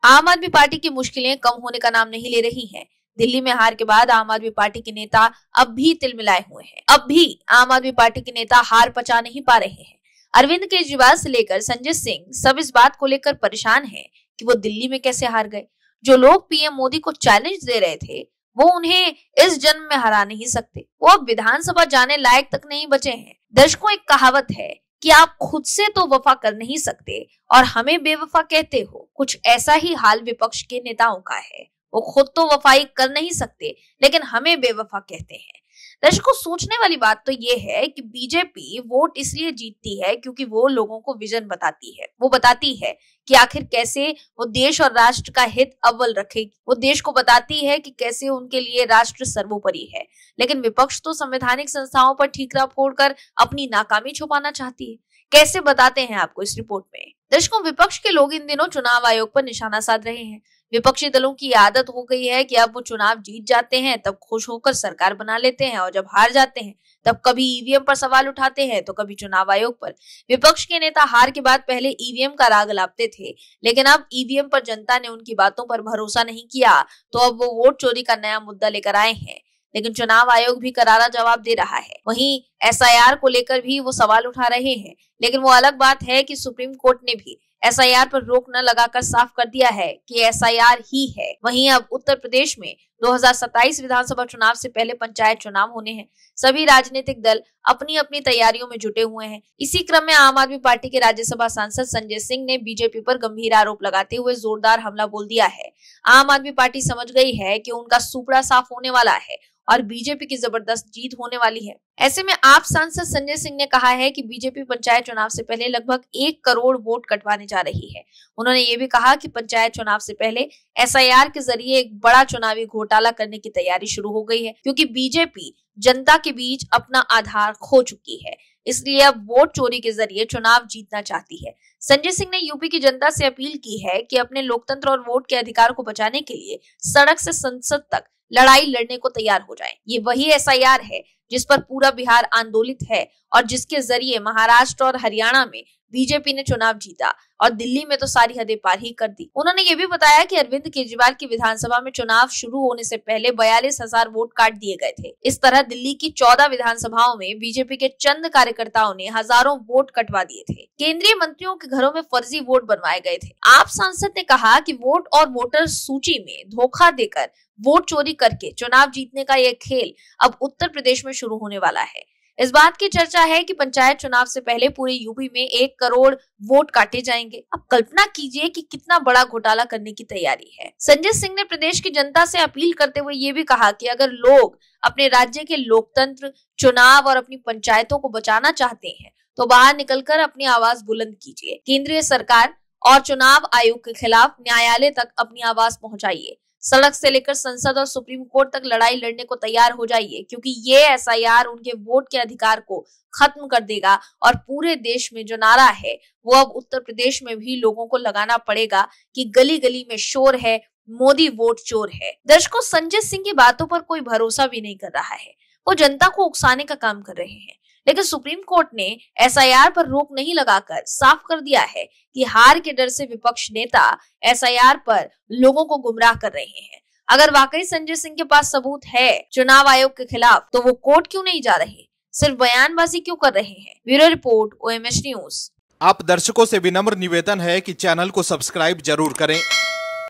आम आदमी पार्टी की मुश्किलें कम होने का नाम नहीं ले रही हैं। दिल्ली में हार के बाद आम आदमी पार्टी के नेता अब भी तिलमिलाए हुए हैं। अब भी आम आदमी पार्टी के नेता हार पचा नहीं पा रहे हैं। अरविंद केजरीवाल से लेकर संजय सिंह सब इस बात को लेकर परेशान हैं कि वो दिल्ली में कैसे हार गए। जो लोग पीएम मोदी को चैलेंज दे रहे थे वो उन्हें इस जन्म में हरा नहीं सकते। वो अब विधानसभा जाने लायक तक नहीं बचे हैं। दर्शकों, एक कहावत है कि आप खुद से तो वफा कर नहीं सकते और हमें बेवफा कहते हो। कुछ ऐसा ही हाल विपक्ष के नेताओं का है। वो खुद तो वफाई कर नहीं सकते लेकिन हमें बेवफा कहते हैं। दर्शकों, सोचने वाली बात तो ये है कि बीजेपी वोट इसलिए जीतती है क्योंकि वो लोगों को विजन बताती है। वो बताती है कि आखिर कैसे वो देश और राष्ट्र का हित अव्वल रखेगी। वो देश को बताती है कि कैसे उनके लिए राष्ट्र सर्वोपरि है। लेकिन विपक्ष तो संवैधानिक संस्थाओं पर ठीकरा फोड़कर अपनी नाकामी छुपाना चाहती है। कैसे बताते हैं आपको इस रिपोर्ट में। दर्शकों, विपक्ष के लोग इन दिनों चुनाव आयोग पर निशाना साध रहे हैं। विपक्षी दलों की आदत हो गई है कि अब वो चुनाव जीत जाते हैं तब खुश होकर सरकार बना लेते हैं और जब हार जाते हैं तब कभी ईवीएम पर सवाल उठाते हैं तो कभी चुनाव आयोग पर। विपक्ष के नेता हार के बाद पहले ईवीएम का राग लापते थे लेकिन अब ईवीएम पर जनता ने उनकी बातों पर भरोसा नहीं किया तो अब वो वोट चोरी का नया मुद्दा लेकर आए हैं। लेकिन चुनाव आयोग भी करारा जवाब दे रहा है। वहीं एसआईआर को लेकर भी वो सवाल उठा रहे हैं। लेकिन वो अलग बात है कि सुप्रीम कोर्ट ने भी एसआईआर पर रोक न लगाकर साफ कर दिया है कि एसआईआर ही है। वहीं अब उत्तर प्रदेश में 2027 विधानसभा चुनाव से पहले पंचायत चुनाव होने हैं। सभी राजनीतिक दल अपनी अपनी तैयारियों में जुटे हुए हैं। इसी क्रम में आम आदमी पार्टी के राज्यसभा सांसद संजय सिंह ने बीजेपी पर गंभीर आरोप लगाते हुए जोरदार हमला बोल दिया है। आम आदमी पार्टी समझ गई है कि उनका सुपड़ा साफ होने वाला है और बीजेपी की जबरदस्त जीत होने वाली है। ऐसे में आप सांसद संजय सिंह ने कहा है कि बीजेपी पंचायत चुनाव से पहले लगभग 1 करोड़ वोट कटवाने जा रही है। उन्होंने ये भी कहा कि पंचायत चुनाव से पहले एसआईआर के जरिए एक बड़ा चुनावी घोटाला करने की तैयारी शुरू हो गई है क्योंकि बीजेपी जनता के बीच अपना आधार खो चुकी है। इसलिए अब वोट चोरी के जरिए चुनाव जीतना चाहती है। संजय सिंह ने यूपी की जनता से अपील की है कि अपने लोकतंत्र और वोट के अधिकार को बचाने के लिए सड़क से संसद तक लड़ाई लड़ने को तैयार हो जाएं। ये वही एसआईआर है जिस पर पूरा बिहार आंदोलित है और जिसके जरिए महाराष्ट्र और हरियाणा में बीजेपी ने चुनाव जीता और दिल्ली में तो सारी हदें पार ही कर दी। उन्होंने ये भी बताया कि अरविंद केजरीवाल की विधानसभा में चुनाव शुरू होने से पहले 42,000 वोट काट दिए गए थे। इस तरह दिल्ली की 14 विधानसभाओं में बीजेपी के चंद कार्यकर्ताओं ने हजारों वोट कटवा दिए थे। केंद्रीय मंत्रियों के घरों में फर्जी वोट बनवाए गए थे। आप सांसद ने कहा कि वोट और वोटर सूची में धोखा देकर वोट चोरी करके चुनाव जीतने का यह खेल अब उत्तर प्रदेश में शुरू होने वाला है। इस बात की चर्चा है कि पंचायत चुनाव से पहले पूरे यूपी में 1 करोड़ वोट काटे जाएंगे। अब कल्पना कीजिए कि कितना बड़ा घोटाला करने की तैयारी है। संजय सिंह ने प्रदेश की जनता से अपील करते हुए ये भी कहा कि अगर लोग अपने राज्य के लोकतंत्र, चुनाव और अपनी पंचायतों को बचाना चाहते हैं तो बाहर निकलकर अपनी आवाज बुलंद कीजिए। केंद्रीय सरकार और चुनाव आयोग के खिलाफ न्यायालय तक अपनी आवाज पहुंचाइए। सड़क से लेकर संसद और सुप्रीम कोर्ट तक लड़ाई लड़ने को तैयार हो जाइए क्योंकि ये एसआईआर उनके वोट के अधिकार को खत्म कर देगा और पूरे देश में जो नारा है वो अब उत्तर प्रदेश में भी लोगों को लगाना पड़ेगा कि गली गली में शोर है, मोदी वोट चोर है। दर्शकों, संजय सिंह की बातों पर कोई भरोसा भी नहीं कर रहा है। वो जनता को उकसाने का काम कर रहे हैं। लेकिन सुप्रीम कोर्ट ने एसआईआर पर रोक नहीं लगाकर साफ कर दिया है कि हार के डर से विपक्ष नेता एसआईआर पर लोगों को गुमराह कर रहे हैं। अगर वाकई संजय सिंह के पास सबूत है चुनाव आयोग के खिलाफ तो वो कोर्ट क्यों नहीं जा रहे, सिर्फ बयानबाजी क्यों कर रहे हैं। Bureau report, OMH news. आप दर्शकों से विनम्र निवेदन है कि चैनल को सब्सक्राइब जरूर करें